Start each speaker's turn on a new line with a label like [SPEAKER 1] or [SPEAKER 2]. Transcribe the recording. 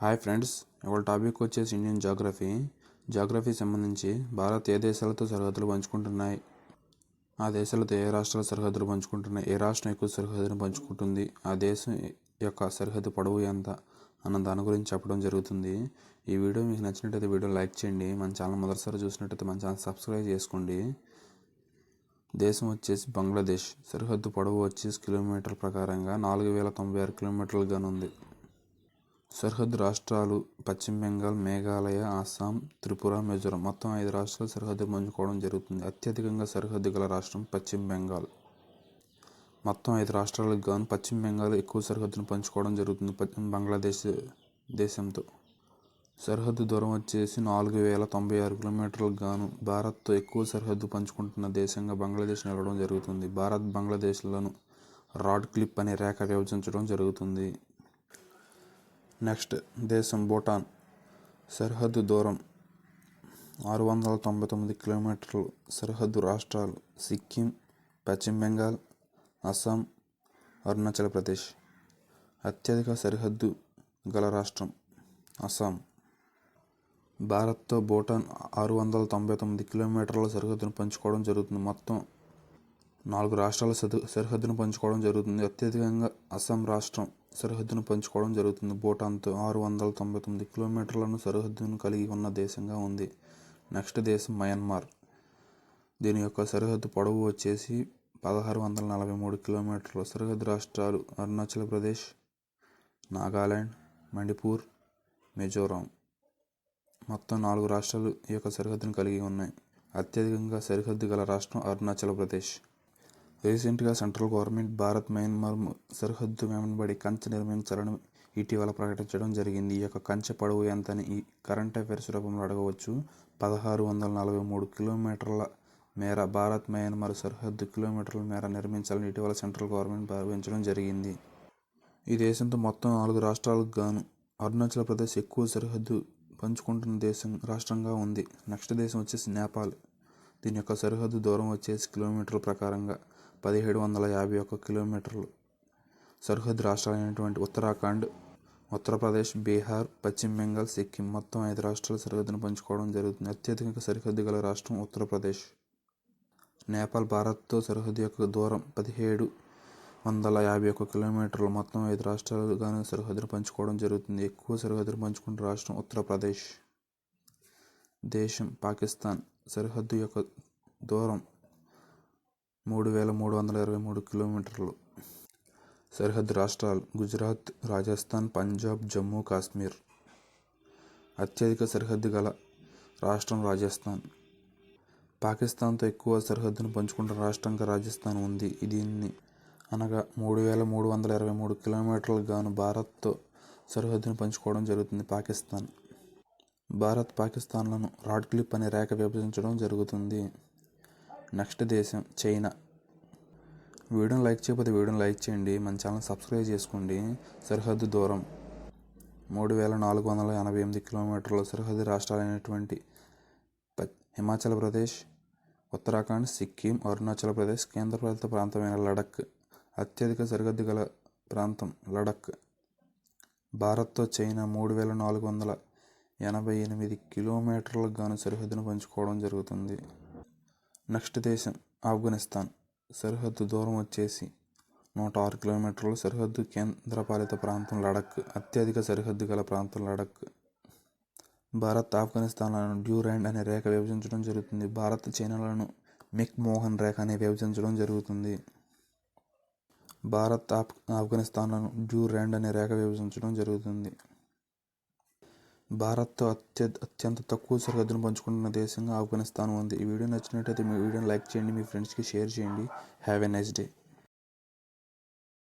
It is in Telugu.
[SPEAKER 1] హాయ్ ఫ్రెండ్స్, ఇవాళ టాపిక్ వచ్చేసి ఇండియన్ జాగ్రఫీ సంబంధించి భారత్ ఏ దేశాలతో సరిహద్దులు పంచుకుంటున్నాయి, ఆ దేశాలతో ఏ రాష్ట్రాలు సరిహద్దులు పంచుకుంటున్నాయి, ఏ రాష్ట్రం ఎక్కువ సరిహద్దును పంచుకుంటుంది, ఆ దేశం యొక్క సరిహద్దు పొడవు ఎంత అన్న దాని గురించి చెప్పడం జరుగుతుంది. ఈ వీడియో మీకు నచ్చినట్టయితే వీడియో లైక్ చేయండి. మన ఛానల్ మొదటిసారి చూసినట్టయితే మన ఛానల్ సబ్స్క్రైబ్ చేసుకోండి. దేశం వచ్చేసి బంగ్లాదేశ్. సరిహద్దు పొడవు వచ్చేసి కిలోమీటర్ల ప్రకారంగా 4096 కిలోమీటర్లుగా ఉంది. సరిహద్దు రాష్ట్రాలు పశ్చిమ బెంగాల్, మేఘాలయ, అస్సాం, త్రిపుర, మిజోరం. మొత్తం 5 రాష్ట్రాలు సరిహద్దు పంచుకోవడం జరుగుతుంది. అత్యధికంగా సరిహద్దు గల రాష్ట్రం పశ్చిమ బెంగాల్. మొత్తం 5 రాష్ట్రాలకు గాను పశ్చిమ బెంగాల్ ఎక్కువ సరిహద్దును పంచుకోవడం జరుగుతుంది బంగ్లాదేశ్ దేశంతో. సరిహద్దు దూరం వచ్చేసి 4096 కిలోమీటర్లకు గాను భారత్తో ఎక్కువ సరిహద్దు పంచుకుంటున్న దేశంగా బంగ్లాదేశ్ నిలవడం జరుగుతుంది. భారత్ బంగ్లాదేశ్లను రాడ్ క్లిప్ అనే రేఖ విభజించడం జరుగుతుంది. నెక్స్ట్ దేశం భూటాన్. సరిహద్దు దూరం 699 కిలోమీటర్లు. సరిహద్దు రాష్ట్రాలు సిక్కిం, పశ్చిమ బెంగాల్, అస్సాం, అరుణాచల్ ప్రదేశ్. అత్యధిక సరిహద్దు గల రాష్ట్రం అస్సాం. భారత్తో భూటాన్ 699 కిలోమీటర్ల సరిహద్దును పంచుకోవడం జరుగుతుంది. మొత్తం 4 రాష్ట్రాల సరిహద్దును పంచుకోవడం జరుగుతుంది. అత్యధికంగా అస్సాం రాష్ట్రం సరిహద్దును పంచుకోవడం జరుగుతుంది. భూటాన్తో 699 కిలోమీటర్లను సరిహద్దును కలిగి ఉన్న దేశంగా ఉంది. నెక్స్ట్ దేశం మయన్మార్. దీని యొక్క సరిహద్దు పొడవు వచ్చేసి 1643 కిలోమీటర్లు. సరిహద్దు రాష్ట్రాలు అరుణాచల్ ప్రదేశ్, నాగాలాండ్, మణిపూర్, మిజోరాం. మొత్తం 4 రాష్ట్రాలు ఈ యొక్క సరిహద్దును కలిగి ఉన్నాయి. అత్యధికంగా సరిహద్దు గల రాష్ట్రం అరుణాచల్ ప్రదేశ్. రీసెంట్గా సెంట్రల్ గవర్నమెంట్ భారత్ మయన్మార్ సరిహద్దు వెంబడి కంచె నిర్మించాలని ఇటీవల ప్రకటించడం జరిగింది. ఈ యొక్క కంచె పొడవు ఎంతని ఈ కరెంట్ అఫైర్స్ రూపంలో అడగవచ్చు. 1643 కిలోమీటర్ల మేర భారత్ మయన్మార్ సరిహద్దు కిలోమీటర్ల మేర నిర్మించాలని ఇటీవల సెంట్రల్ గవర్నమెంట్ భావించడం జరిగింది. ఈ దేశంతో మొత్తం 4 రాష్ట్రాలకు గాను అరుణాచల్ ప్రదేశ్ ఎక్కువ సరిహద్దు పంచుకుంటున్న రాష్ట్రంగా ఉంది. నెక్స్ట్ దేశం వచ్చేసి నేపాల్. దీని యొక్క సరిహద్దు దూరం వచ్చేసి కిలోమీటర్ల ప్రకారంగా 1751 కిలోమీటర్లు. సరిహద్దు రాష్ట్రాలైనటువంటి ఉత్తరాఖండ్, ఉత్తరప్రదేశ్, బీహార్, పశ్చిమ బెంగాల్, సిక్కిం. మొత్తం 5 రాష్ట్రాల సరిహద్దును పంచుకోవడం జరుగుతుంది. అత్యధిక సరిహద్దు గల రాష్ట్రం ఉత్తరప్రదేశ్. నేపాల్ భారత్తో సరిహద్దు యొక్క దూరం 1751 కిలోమీటర్లు. మొత్తం 5 రాష్ట్రాలు గాను సరిహద్దును పంచుకోవడం జరుగుతుంది. ఎక్కువ సరిహద్దును పంచుకున్న రాష్ట్రం ఉత్తరప్రదేశ్. దేశం పాకిస్తాన్. సరిహద్దు యొక్క దూరం 3323 కిలోమీటర్లు. సరిహద్దు రాష్ట్రాలు గుజరాత్, రాజస్థాన్, పంజాబ్, జమ్మూ కాశ్మీర్. అత్యధిక సరిహద్దు గల రాష్ట్రం రాజస్థాన్. పాకిస్తాన్తో ఎక్కువ సరిహద్దును పంచుకుంటున్న రాష్ట్రంగా రాజస్థాన్ ఉంది. దీన్ని అనగా 3323 కిలోమీటర్లకు గాను భారత్తో సరిహద్దును పంచుకోవడం జరుగుతుంది పాకిస్తాన్. భారత్ పాకిస్తాన్లను రాడ్ క్లిప్ అనే రేఖ విభజించడం జరుగుతుంది. నెక్స్ట్ దేశం చైనా. వీడియోని లైక్ చేయకపోతే వీడియోని లైక్ చేయండి. మన ఛానల్ సబ్స్క్రైబ్ చేసుకోండి. సరిహద్దు దూరం 3488 కిలోమీటర్లు. సరిహద్దు రాష్ట్రాలైనటువంటి హిమాచల్ ప్రదేశ్, ఉత్తరాఖండ్, సిక్కిం, అరుణాచల్ ప్రదేశ్. కేంద్రపాలిత ప్రాంతమైన లడఖ్. అత్యధిక సరిహద్దు గల ప్రాంతం లడఖ్. భారత్తో చైనా 3488 కిలోమీటర్లకు గాను సరిహద్దును పంచుకోవడం జరుగుతుంది. నెక్స్ట్ దేశం ఆఫ్ఘనిస్తాన్. సరిహద్దు దూరం వచ్చేసి 106 కిలోమీటర్లు. సరిహద్దు కేంద్రపాలిత ప్రాంతం లడఖ్. అత్యధిక సరిహద్దు గల ప్రాంతం లడఖ్. భారత్ ఆఫ్ఘనిస్తాన్లను డ్యూరాండ్ అనే రేఖ విభజించడం జరుగుతుంది. భారత్ చైనాలను మెక్-మోహన్ రేఖ అనే విభజించడం జరుగుతుంది. భారత్ ఆఫ్ఘనిస్తాన్లను డ్యూరాండ్ అనే రేఖ విభజించడం జరుగుతుంది. భారత్తో అత్యంత తక్కువ సరిహద్దును పంచుకుంటున్న దేశంగా ఆఫ్ఘనిస్తాన్ ఉంది. ఈ వీడియో నచ్చినట్టయితే మీ వీడియోని లైక్ చేయండి, మీ ఫ్రెండ్స్కి షేర్ చేయండి. Have a nice day.